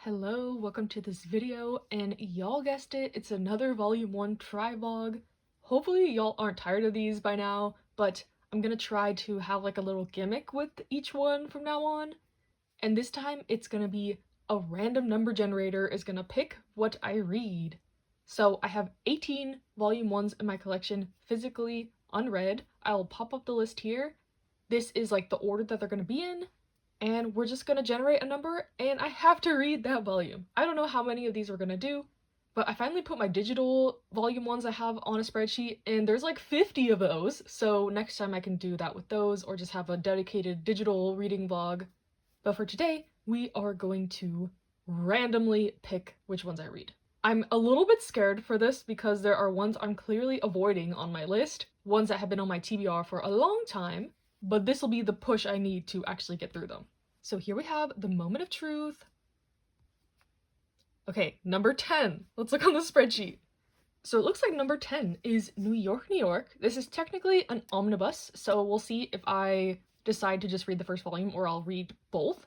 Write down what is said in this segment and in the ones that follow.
Hello, welcome to this video, and y'all guessed it, it's another volume 1 try vlog. Hopefully y'all aren't tired of these by now, but I'm gonna try to have like a little gimmick with each one from now on. And this time it's gonna be a random number generator is gonna pick what I read. So I have 18 volume 1s in my collection physically unread. I'll pop up the list here. This is like the order that they're gonna be in. And we're just gonna generate a number, and I have to read that volume. I don't know how many of these we're gonna do, but I finally put my digital volume 1s I have on a spreadsheet, and there's like 50 of those, so next time I can do that with those, or just have a dedicated digital reading vlog. But for today, we are going to randomly pick which ones I read. I'm a little bit scared for this because there are ones I'm clearly avoiding on my list, ones that have been on my TBR for a long time, but this will be the push I need to actually get through them. So here we have the moment of truth. Okay, number 10. Let's look on the spreadsheet. So it looks like number 10 is New York, New York. This is technically an omnibus, so we'll see if I decide to just read the first volume or I'll read both.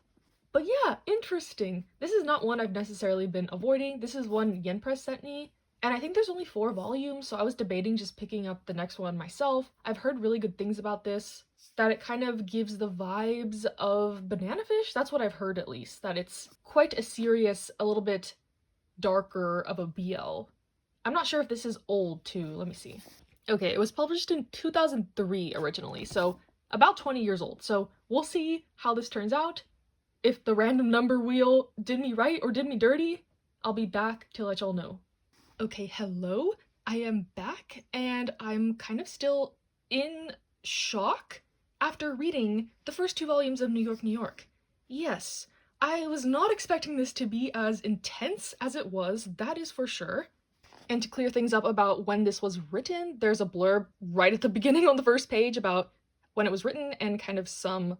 But yeah, interesting. This is not one I've necessarily been avoiding. This is one Yen Press sent me. And I think there's only 4 volumes, so I was debating just picking up the next one myself. I've heard really good things about this, that it kind of gives the vibes of Banana Fish. That's what I've heard, at least, that it's quite a serious, a little bit darker of a BL. I'm not sure if this is old too, let me see. Okay, it was published in 2003 originally, so about 20 years old. So we'll see how this turns out. If the random number wheel did me right or did me dirty, I'll be back to let y'all know. Okay, hello, I am back, and I'm kind of still in shock after reading the first 2 volumes of New York, New York. Yes, I was not expecting this to be as intense as it was, that is for sure. And to clear things up about when this was written, there's a blurb right at the beginning on the first page about when it was written and kind of some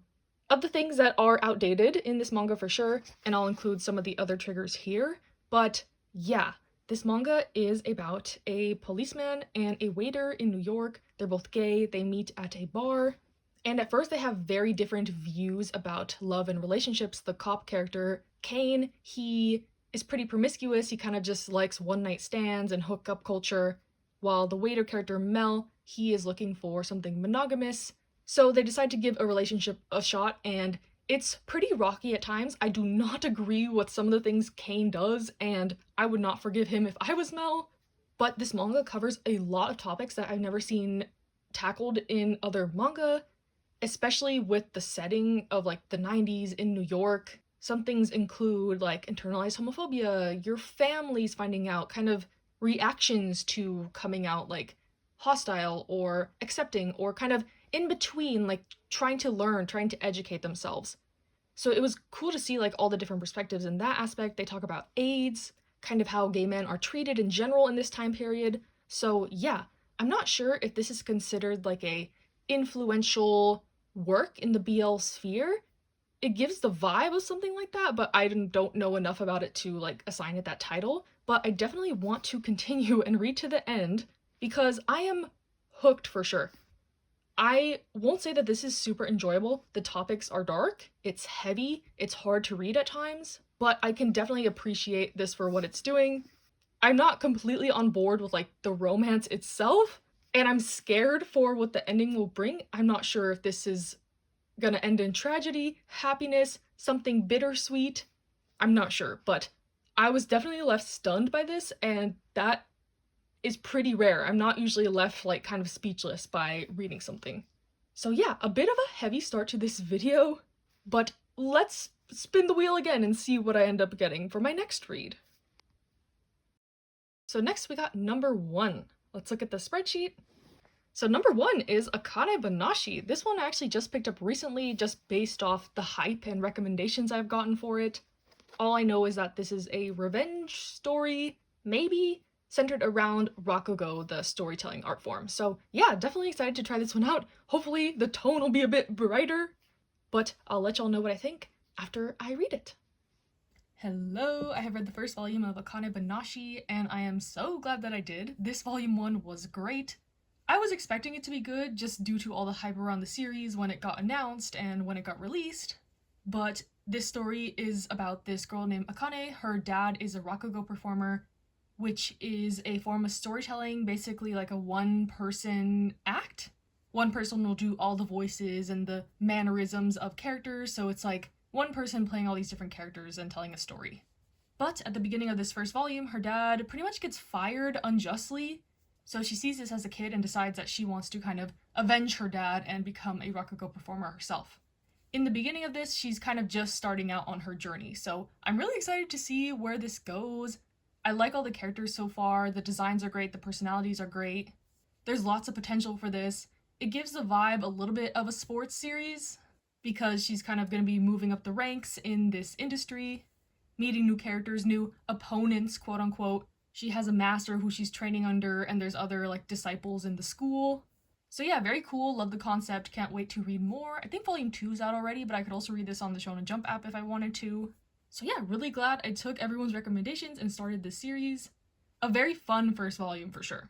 of the things that are outdated in this manga for sure, and I'll include some of the other triggers here. But yeah, this manga is about a policeman and a waiter in New York. They're both gay, they meet at a bar, and at first they have very different views about love and relationships. The cop character, Kane, he is pretty promiscuous, he kind of just likes one-night stands and hookup culture, while the waiter character, Mel, he is looking for something monogamous. So they decide to give a relationship a shot, and it's pretty rocky at times. I do not agree with some of the things Kane does, and I would not forgive him if I was Mel. But this manga covers a lot of topics that I've never seen tackled in other manga, especially with the setting of like the 90s in New York. Some things include like internalized homophobia, your family's finding out, kind of reactions to coming out, like hostile or accepting, or kind of in between, like trying to learn, trying to educate themselves. So it was cool to see like all the different perspectives in that aspect. They talk about AIDS, kind of how gay men are treated in general in this time period. So yeah, I'm not sure if this is considered like a influential work in the BL sphere. It gives the vibe of something like that, but I don't know enough about it to like assign it that title. But I definitely want to continue and read to the end because I am hooked for sure. I won't say that this is super enjoyable. The topics are dark, it's heavy, it's hard to read at times, but I can definitely appreciate this for what it's doing. I'm not completely on board with like the romance itself, and I'm scared for what the ending will bring. I'm not sure if this is gonna end in tragedy, happiness, something bittersweet. I'm not sure, but I was definitely left stunned by this, and that is pretty rare. I'm not usually left like kind of speechless by reading something. So yeah, a bit of a heavy start to this video, but let's spin the wheel again and see what I end up getting for my next read. So next we got number 1. Let's look at the spreadsheet. So number 1 is Akane-banashi. This one I actually just picked up recently, just based off the hype and recommendations I've gotten for it. All I know is that this is a revenge story, maybe, centered around Rakugo, the storytelling art form. So yeah, definitely excited to try this one out. Hopefully the tone will be a bit brighter, but I'll let y'all know what I think after I read it. Hello, I have read the first volume of Akane-banashi, and I am so glad that I did. This volume 1 was great. I was expecting it to be good just due to all the hype around the series when it got announced and when it got released, but this story is about this girl named Akane. Her dad is a rakugo performer, which is a form of storytelling, basically like a one-person act. One person will do all the voices and the mannerisms of characters, so it's like one person playing all these different characters and telling a story. But at the beginning of this first volume, her dad pretty much gets fired unjustly, so she sees this as a kid and decides that she wants to kind of avenge her dad and become a rakugo performer herself. In the beginning of this, she's kind of just starting out on her journey, so I'm really excited to see where this goes. I like all the characters so far, the designs are great, the personalities are great. There's lots of potential for this. It gives the vibe a little bit of a sports series, because she's kind of going to be moving up the ranks in this industry, meeting new characters, new opponents, quote unquote. She has a master who she's training under, and there's other like disciples in the school. So yeah, very cool, love the concept, can't wait to read more. I think volume 2 is out already, but I could also read this on the Shonen Jump app if I wanted to. So yeah, really glad I took everyone's recommendations and started this series. A very fun first volume for sure.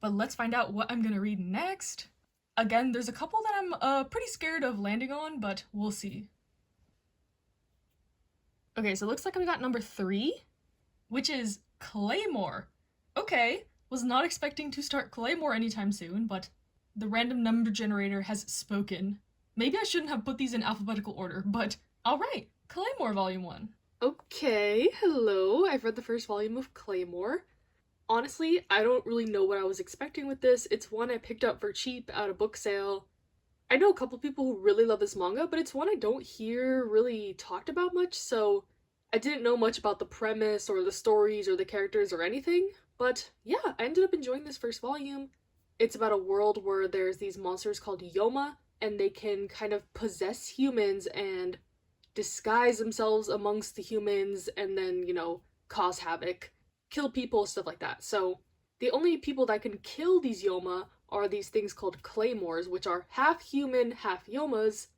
But let's find out what I'm gonna read next. Again, there's a couple that I'm pretty scared of landing on, but we'll see. Okay, so it looks like we got number 3, which is Claymore. Okay, was not expecting to start Claymore anytime soon, but the random number generator has spoken. Maybe I shouldn't have put these in alphabetical order, but alright, Claymore Volume 1. Okay, hello, I've read the first volume of Claymore. Honestly, I don't really know what I was expecting with this. It's one I picked up for cheap at a book sale. I know a couple people who really love this manga, but it's one I don't hear really talked about much, so I didn't know much about the premise or the stories or the characters or anything. But yeah, I ended up enjoying this first volume. It's about a world where there's these monsters called Yoma, and they can kind of possess humans and disguise themselves amongst the humans and then, cause havoc, kill people, stuff like that. So the only people that can kill these Yoma are these things called Claymores, which are half human, half Yomas.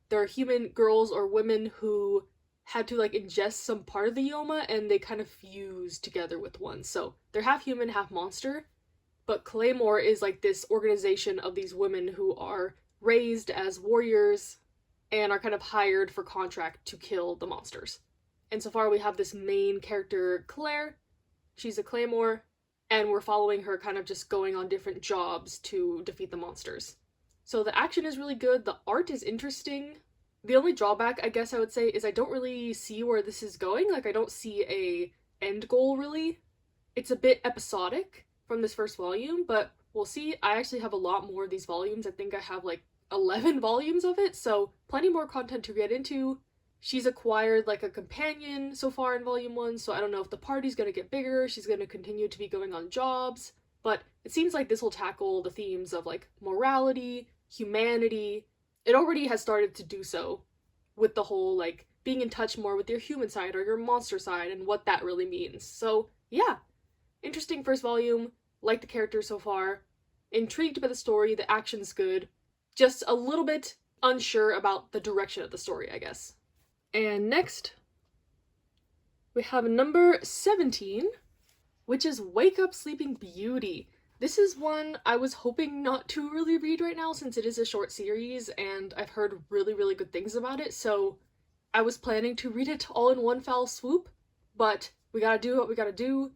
They're human girls or women who had to ingest some part of the Yoma and they kind of fuse together with one. So they're half human, half monster. But Claymore is this organization of these women who are raised as warriors and are kind of hired for contract to kill the monsters. And so far we have this main character, Claire. She's a Claymore, and we're following her kind of just going on different jobs to defeat the monsters. So the action is really good, the art is interesting. The only drawback, I guess I would say, is I don't really see where this is going. I don't see a end goal, really. It's a bit episodic from this first volume, but we'll see. I actually have a lot more of these volumes. I think I have 11 volumes of it, so plenty more content to get into. She's acquired a companion so far in volume 1, so I don't know if the party's gonna get bigger, she's gonna continue to be going on jobs, but it seems like this will tackle the themes of morality, humanity. It already has started to do so with the whole being in touch more with your human side or your monster side and what that really means. So yeah, interesting first volume, like the characters so far, intrigued by the story, the action's good, just a little bit unsure about the direction of the story, I guess. And next, we have number 17, which is Wake Up Sleeping Beauty. This is one I was hoping not to really read right now since it is a short series and I've heard really, really good things about it, so I was planning to read it all in one foul swoop, but we gotta do what we gotta do.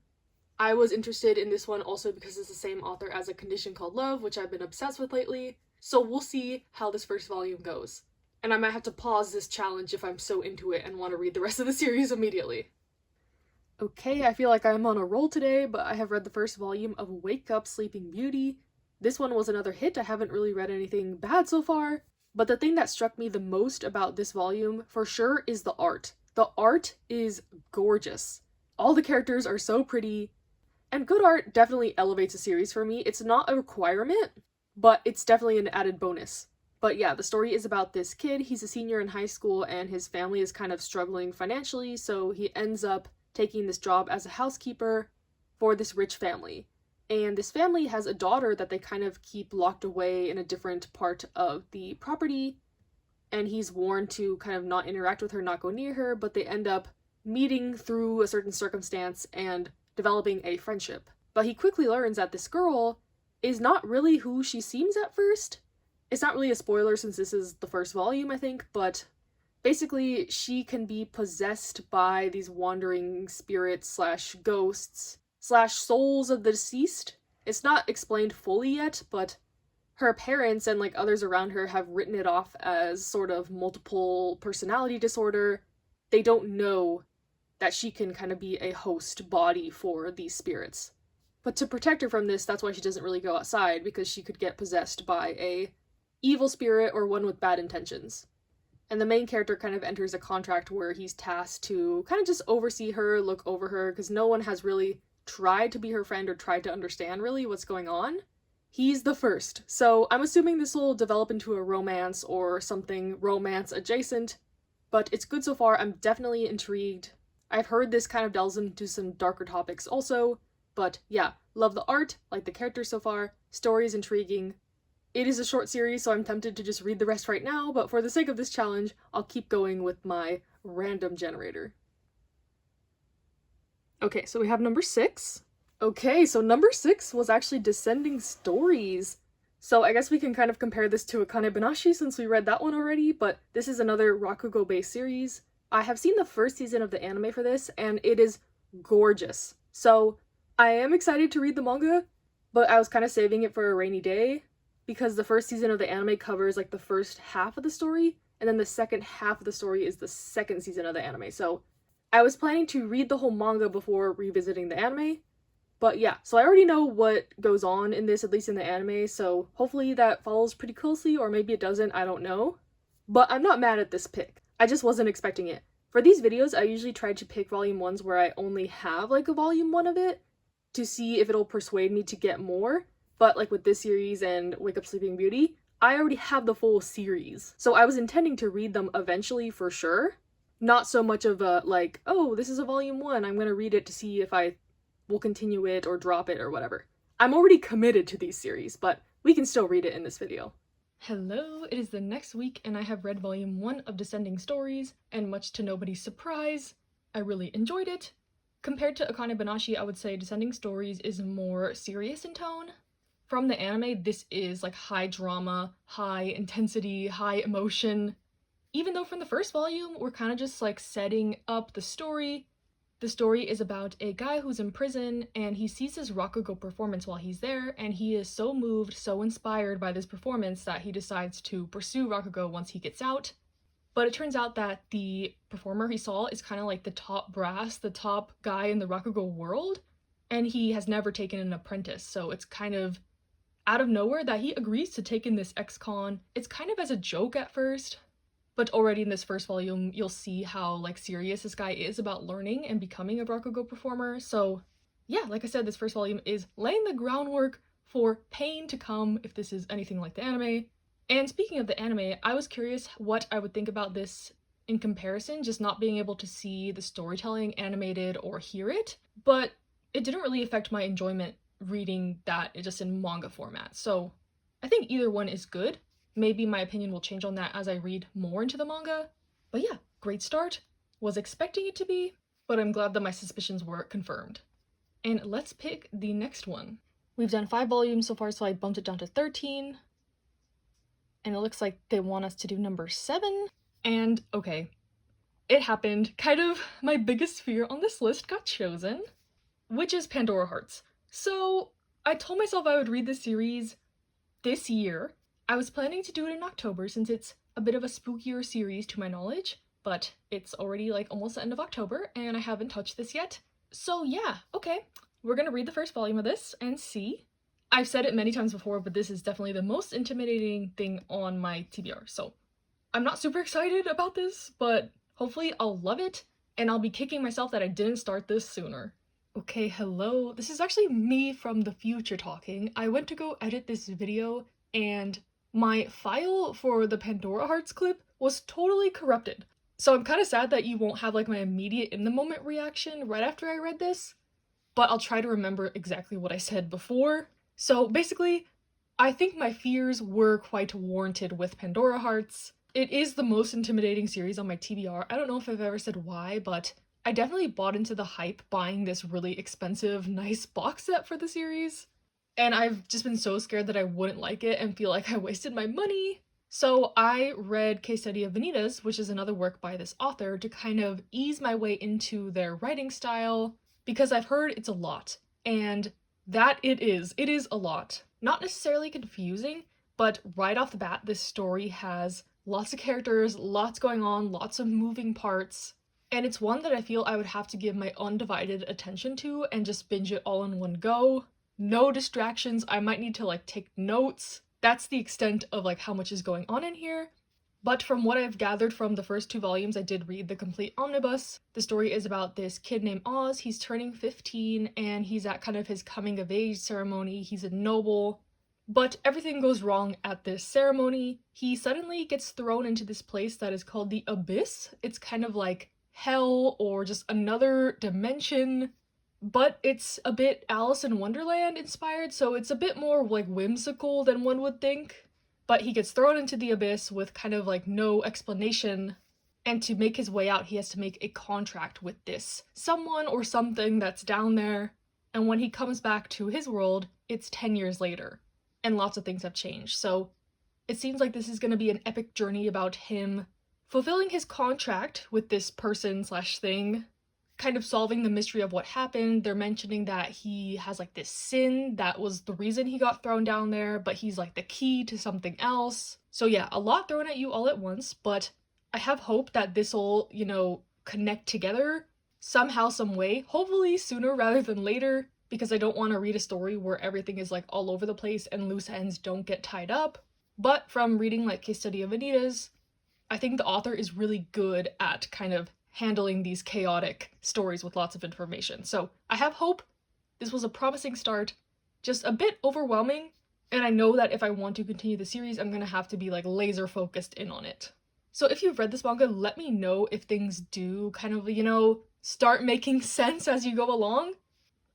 I was interested in this one also because it's the same author as A Condition Called Love, which I've been obsessed with lately, so we'll see how this first volume goes. And I might have to pause this challenge if I'm so into it and want to read the rest of the series immediately. Okay, I feel like I'm on a roll today, but I have read the first volume of Wake Up Sleeping Beauty. This one was another hit. I haven't really read anything bad so far, but the thing that struck me the most about this volume, for sure, is the art. The art is gorgeous. All the characters are so pretty, and good art definitely elevates a series for me. It's not a requirement, but it's definitely an added bonus. But yeah, the story is about this kid. He's a senior in high school and his family is kind of struggling financially, so he ends up taking this job as a housekeeper for this rich family. And this family has a daughter that they kind of keep locked away in a different part of the property, and he's warned to kind of not interact with her, not go near her, but they end up meeting through a certain circumstance and developing a friendship. But he quickly learns that this girl is not really who she seems at first. It's not really a spoiler since this is the first volume, I think, but Basically, she can be possessed by these wandering spirits slash ghosts slash souls of the deceased. It's not explained fully yet, but her parents and like others around her have written it off as sort of multiple personality disorder. They don't know that she can kind of be a host body for these spirits. But to protect her from this, that's why she doesn't really go outside, because she could get possessed by a evil spirit or one with bad intentions. And the main character kind of enters a contract where he's tasked to kind of just oversee her, look over her, because no one has really tried to be her friend or tried to understand really what's going on. He's the first, so I'm assuming this will develop into a romance or something romance adjacent, but it's good so far. I'm definitely intrigued. I've heard this kind of delves into some darker topics also, but yeah, love the art, like the characters so far, story is intriguing. It is a short series, so I'm tempted to just read the rest right now, but for the sake of this challenge, I'll keep going with my random generator. Okay, so we have number 6. Okay, so number 6 was actually Descending Stories. So I guess we can kind of compare this to Akane-banashi since we read that one already, but this is another Rakugo-based series. I have seen the first season of the anime for this, and it is gorgeous. So I am excited to read the manga, but I was kind of saving it for a rainy day, because the first season of the anime covers like the first half of the story, and then the second half of the story is the second season of the anime. So I was planning to read the whole manga before revisiting the anime, but yeah, so I already know what goes on in this, at least in the anime, so hopefully that follows pretty closely, or maybe it doesn't, I don't know. But I'm not mad at this pick. I just wasn't expecting it. For these videos, I usually try to pick volume 1s where I only have like a volume 1 of it, to see if it'll persuade me to get more. But like with this series and Wake Up Sleeping Beauty, I already have the full series. So I was intending to read them eventually for sure. Not so much of a like, oh, this is a volume 1, I'm gonna read it to see if I will continue it or drop it or whatever. I'm already committed to these series, but we can still read it in this video. Hello, it is the next week and I have read volume 1 of Descending Stories, and much to nobody's surprise, I really enjoyed it. Compared to Akane-banashi, I would say Descending Stories is more serious in tone. From the anime, this is like high drama, high intensity, high emotion. Even though from the first volume, we're kind of just like setting up the story. The story is about a guy who's in prison and he sees his Rakugo performance while he's there, and he is so moved, so inspired by this performance that he decides to pursue Rakugo once he gets out. But it turns out that the performer he saw is kind of like the top brass, the top guy in the Rakugo world, and he has never taken an apprentice, so it's kind of out of nowhere that he agrees to take in this ex-con. It's kind of as a joke at first, but already in this first volume, you'll see how like serious this guy is about learning and becoming a Rakugo performer. So yeah, like I said, this first volume is laying the groundwork for pain to come if this is anything like the anime. And speaking of the anime, I was curious what I would think about this in comparison, just not being able to see the storytelling animated or hear it, but it didn't really affect my enjoyment reading that just in manga format. So I think either one is good. Maybe my opinion will change on that as I read more into the manga. But yeah, great start. Was expecting it to be, but I'm glad that my suspicions were confirmed. And let's pick the next one. We've done 5 volumes so far, so I bumped it down to 13. And it looks like they want us to do number 7. And okay, it happened. Kind of my biggest fear on this list got chosen, which is Pandora Hearts. So I told myself I would read this series this year. I was planning to do it in October since it's a bit of a spookier series to my knowledge, but it's already like almost the end of October and I haven't touched this yet. So yeah, okay, we're gonna read the first volume of this and see. I've said it many times before, but this is definitely the most intimidating thing on my TBR, so I'm not super excited about this, but hopefully I'll love it, and I'll be kicking myself that I didn't start this sooner. Okay, hello, this is actually me from the future talking. I went to go edit this video, and my file for the Pandora Hearts clip was totally corrupted. So I'm kind of sad that you won't have like my immediate in-the-moment reaction right after I read this, but I'll try to remember exactly what I said before. So basically, I think my fears were quite warranted with Pandora Hearts. It is the most intimidating series on my TBR. I don't know if I've ever said why, but I definitely bought into the hype buying this really expensive, nice box set for the series. And I've just been so scared that I wouldn't like it and feel like I wasted my money. So I read Case Study of Vanitas, which is another work by this author, to kind of ease my way into their writing style, because I've heard it's a lot. And that it is. It is a lot. Not necessarily confusing, but right off the bat, this story has lots of characters, lots going on, lots of moving parts, and it's one that I feel I would have to give my undivided attention to and just binge it all in one go. No distractions. I might need to like take notes. That's the extent of like how much is going on in here. But from what I've gathered from the first 2 volumes, I did read the complete omnibus. The story is about this kid named Oz. He's turning 15 and he's at kind of his coming of age ceremony. He's a noble. But everything goes wrong at this ceremony. He suddenly gets thrown into this place that is called the Abyss. It's kind of like hell or just another dimension, but it's a bit Alice in Wonderland inspired, so it's a bit more like whimsical than one would think. But he gets thrown into the abyss with kind of like no explanation, and to make his way out he has to make a contract with this someone or something that's down there, and when he comes back to his world, it's 10 years later, and lots of things have changed. So it seems like this is going to be an epic journey about him fulfilling his contract with this person slash thing, kind of solving the mystery of what happened. They're mentioning that he has like this sin that was the reason he got thrown down there, but he's like the key to something else. So yeah, a lot thrown at you all at once, but I have hope that this will, connect together somehow, some way, hopefully sooner rather than later, because I don't want to read a story where everything is like all over the place and loose ends don't get tied up. But from reading like Case Study of Anita's, I think the author is really good at kind of handling these chaotic stories with lots of information. So I have hope. This was a promising start, just a bit overwhelming, and I know that if I want to continue the series, I'm gonna have to be like laser focused in on it. So if you've read this manga, let me know if things do kind of, start making sense as you go along.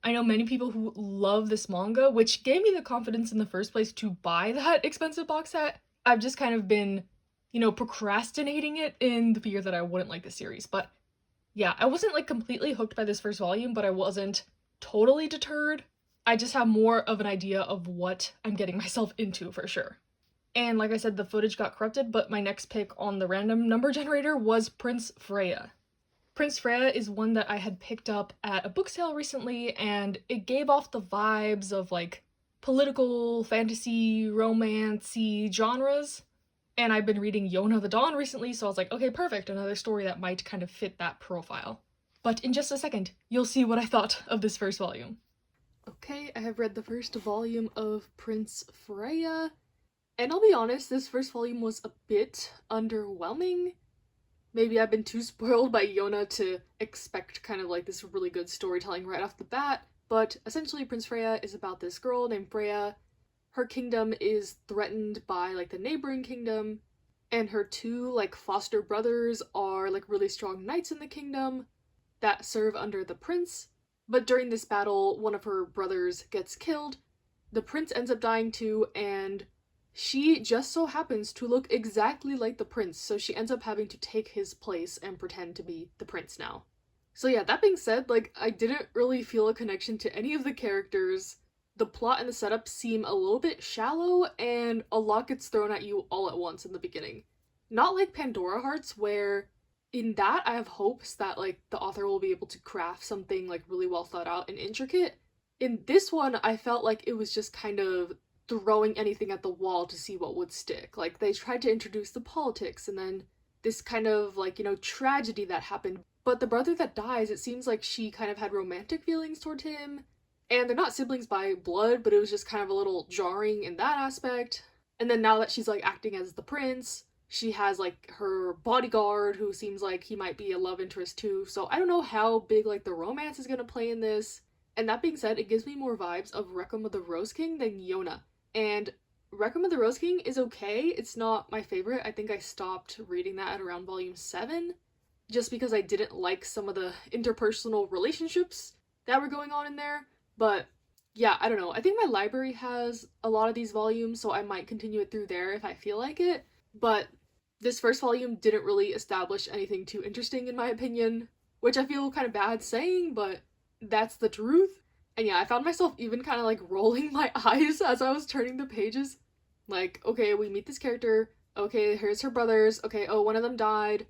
I know many people who love this manga, which gave me the confidence in the first place to buy that expensive box set. I've just kind of been procrastinating it in the fear that I wouldn't like the series. But yeah, I wasn't like completely hooked by this first volume, but I wasn't totally deterred. I just have more of an idea of what I'm getting myself into for sure. And like I said, the footage got corrupted, but my next pick on the random number generator was Prince Freya. Prince Freya is one that I had picked up at a book sale recently, and it gave off the vibes of like political, fantasy, romance-y genres. And I've been reading Yona the Dawn recently, so I was like, okay, perfect, another story that might kind of fit that profile. But in just a second, you'll see what I thought of this first volume. Okay, I have read the first volume of Prince Freya, and I'll be honest, this first volume was a bit underwhelming. Maybe I've been too spoiled by Yona to expect kind of like this really good storytelling right off the bat, but essentially Prince Freya is about this girl named Freya. Her kingdom is threatened by like the neighboring kingdom, and her 2 like foster brothers are like really strong knights in the kingdom that serve under the prince. But during this battle, one of her brothers gets killed. The prince ends up dying too, and she just so happens to look exactly like the prince, so she ends up having to take his place and pretend to be the prince now. So yeah, that being said, like I didn't really feel a connection to any of the characters. The plot and the setup seem a little bit shallow, and a lot gets thrown at you all at once in the beginning. Not like Pandora Hearts, where in that I have hopes that like the author will be able to craft something like really well thought out and intricate. In this one, I felt like it was just kind of throwing anything at the wall to see what would stick. Like they tried to introduce the politics and then this kind of like, tragedy that happened. But the brother that dies, it seems like she kind of had romantic feelings toward him. And they're not siblings by blood, but it was just kind of a little jarring in that aspect. And then now that she's like acting as the prince, she has like her bodyguard who seems like he might be a love interest too. So I don't know how big like the romance is gonna play in this. And that being said, it gives me more vibes of Requiem of the Rose King than Yona. And Requiem of the Rose King is okay. It's not my favorite. I think I stopped reading that at around volume 7. Just because I didn't like some of the interpersonal relationships that were going on in there. But yeah, I don't know. I think my library has a lot of these volumes, so I might continue it through there if I feel like it. But this first volume didn't really establish anything too interesting in my opinion, which I feel kind of bad saying, but that's the truth. And yeah, I found myself even kind of like rolling my eyes as I was turning the pages. Like, okay, we meet this character, Okay, here's her brothers. Okay, oh, one of them died.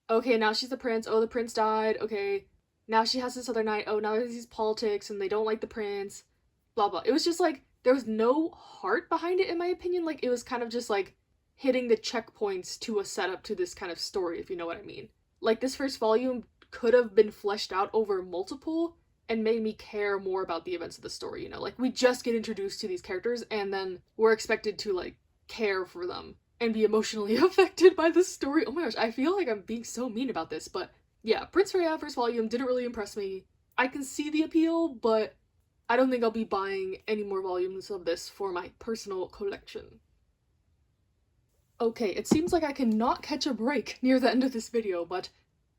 Okay, now she's the prince. Oh, the prince died. Okay, now she has this other knight. Oh, now there's these politics and they don't like the prince. Blah, blah. It was just like, there was no heart behind it, in my opinion. Like, it was kind of just like hitting the checkpoints to a setup to this kind of story, if you know what I mean. Like, this first volume could have been fleshed out over multiple and made me care more about the events of the story, you know? Like, we just get introduced to these characters and then we're expected to, like, care for them and be emotionally affected by this story. Oh my gosh, I feel like I'm being so mean about this, but yeah, Prince Freya first volume didn't really impress me. I can see the appeal, but I don't think I'll be buying any more volumes of this for my personal collection. Okay, it seems like I cannot catch a break near the end of this video, but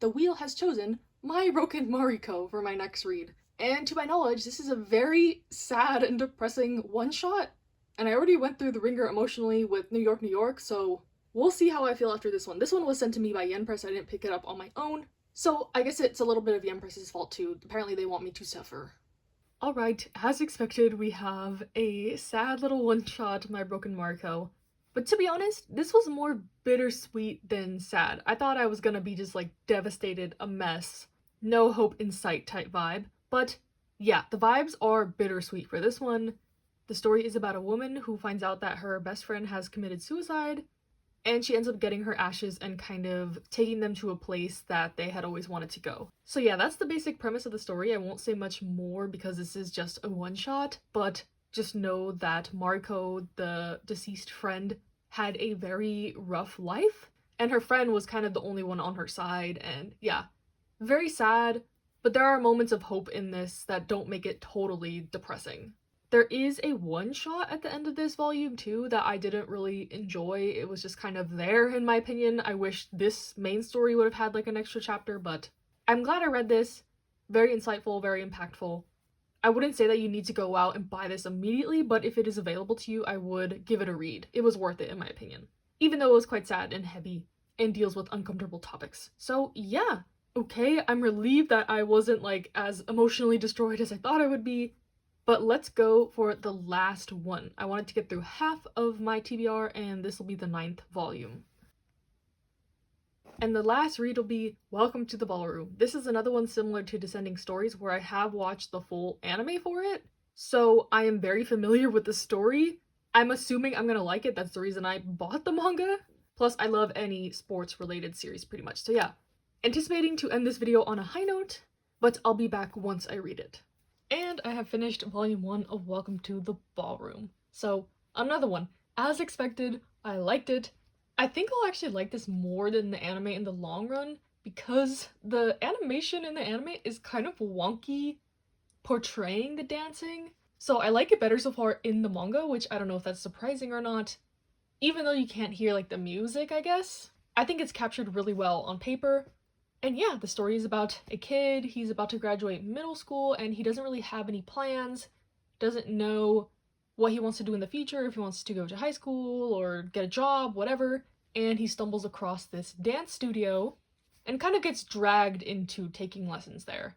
the wheel has chosen my Broken Mariko for my next read. And to my knowledge, this is a very sad and depressing one-shot. And I already went through the ringer emotionally with New York, New York, so we'll see how I feel after this one. This one was sent to me by Yen Press, I didn't pick it up on my own. So I guess it's a little bit of Yen Press's fault too. Apparently they want me to suffer. Alright, as expected, we have a sad little one-shot, My Broken Mariko. But to be honest, this was more bittersweet than sad. I thought I was gonna be just like devastated, a mess, no hope in sight type vibe. But yeah, the vibes are bittersweet for this one. The story is about a woman who finds out that her best friend has committed suicide, and she ends up getting her ashes and kind of taking them to a place that they had always wanted to go. So yeah, that's the basic premise of the story. I won't say much more because this is just a one-shot, but just know that Mariko, the deceased friend, had a very rough life, and her friend was kind of the only one on her side, and yeah, very sad, but there are moments of hope in this that don't make it totally depressing. There is a one-shot at the end of this volume too that I didn't really enjoy. It was just kind of there in my opinion. I wish this main story would have had like an extra chapter, but I'm glad I read this. Very insightful, very impactful. I wouldn't say that you need to go out and buy this immediately, but if it is available to you, I would give it a read. It was worth it in my opinion. Even though it was quite sad and heavy and deals with uncomfortable topics. So yeah, okay, I'm relieved that I wasn't like as emotionally destroyed as I thought I would be. But let's go for the last one. I wanted to get through half of my TBR and this will be the 9th volume. And the last read will be Welcome to the Ballroom. This is another one similar to Descending Stories where I have watched the full anime for it, so I am very familiar with the story. I'm assuming I'm gonna like it, that's the reason I bought the manga. Plus, I love any sports-related series pretty much, so yeah. Anticipating to end this video on a high note, but I'll be back once I read it. And I have finished volume 1 of Welcome to the Ballroom. So, another one. As expected, I liked it. I think I'll actually like this more than the anime in the long run because the animation in the anime is kind of wonky portraying the dancing. So I like it better so far in the manga, which I don't know if that's surprising or not. Even though you can't hear like the music, I guess. I think it's captured really well on paper. And yeah, the story is about a kid, he's about to graduate middle school and he doesn't really have any plans, doesn't know what he wants to do in the future, if he wants to go to high school or get a job, whatever, and he stumbles across this dance studio and kind of gets dragged into taking lessons there.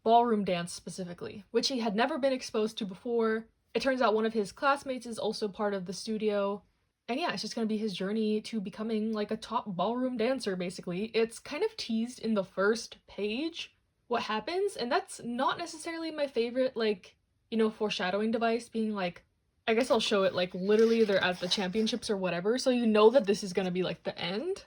Ballroom dance specifically, which he had never been exposed to before. It turns out one of his classmates is also part of the studio. And yeah, it's just gonna be his journey to becoming like a top ballroom dancer, basically. It's kind of teased in the first page what happens, and that's not necessarily my favorite, like, you know, foreshadowing device, being like, I guess I'll show it like literally they're at the championships or whatever, so you know that this is gonna be like the end,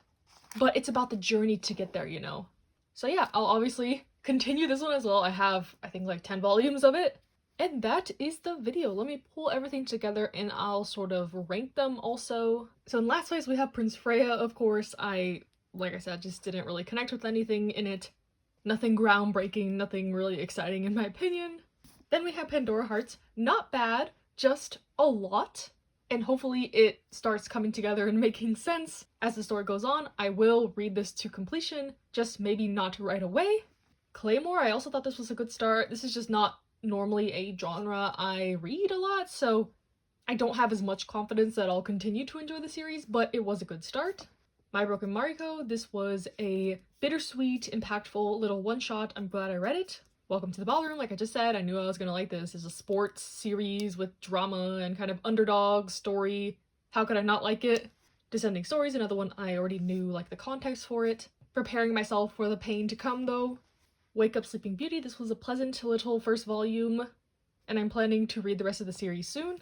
but it's about the journey to get there, you know? So yeah, I'll obviously continue this one as well. I have, I think, like 10 volumes of it. And that is the video. Let me pull everything together and I'll sort of rank them also. So in last place we have Prince Freya, of course. Like I said, just didn't really connect with anything in it. Nothing groundbreaking, nothing really exciting in my opinion. Then we have Pandora Hearts. Not bad, just a lot. And hopefully it starts coming together and making sense as the story goes on. I will read this to completion, just maybe not right away. Claymore, I also thought this was a good start. This is just not normally a genre I read a lot, so I don't have as much confidence that I'll continue to enjoy the series, but it was a good start. My Broken Mariko, this was a bittersweet, impactful little one-shot. I'm glad I read it. Welcome to the Ballroom, like I just said, I knew I was gonna like this. It's a sports series with drama and kind of underdog story. How could I not like it? Descending Stories, another one I already knew like the context for it. Preparing myself for the pain to come though. Wake Up Sleeping Beauty, this was a pleasant little first volume, and I'm planning to read the rest of the series soon.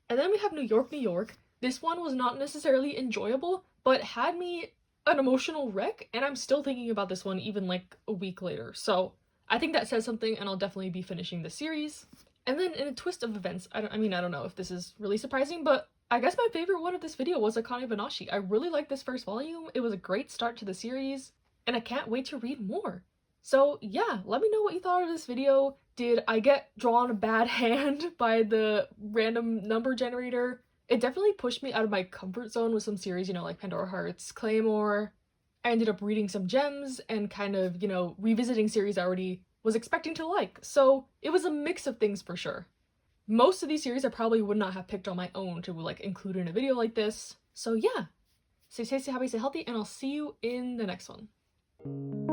And then we have New York, New York. This one was not necessarily enjoyable, but had me an emotional wreck, and I'm still thinking about this one even like a week later. So I think that says something, and I'll definitely be finishing the series. And then in a twist of events, I don't know if this is really surprising, but I guess my favorite one of this video was Akane-banashi. I really liked this first volume. It was a great start to the series, and I can't wait to read more. So yeah, let me know what you thought of this video. Did I get drawn a bad hand by the random number generator? It definitely pushed me out of my comfort zone with some series, you know, like Pandora Hearts, Claymore. I ended up reading some gems and kind of, you know, revisiting series I already was expecting to like. So it was a mix of things for sure. Most of these series I probably would not have picked on my own to like include in a video like this. So yeah, stay safe, stay happy, stay healthy, and I'll see you in the next one.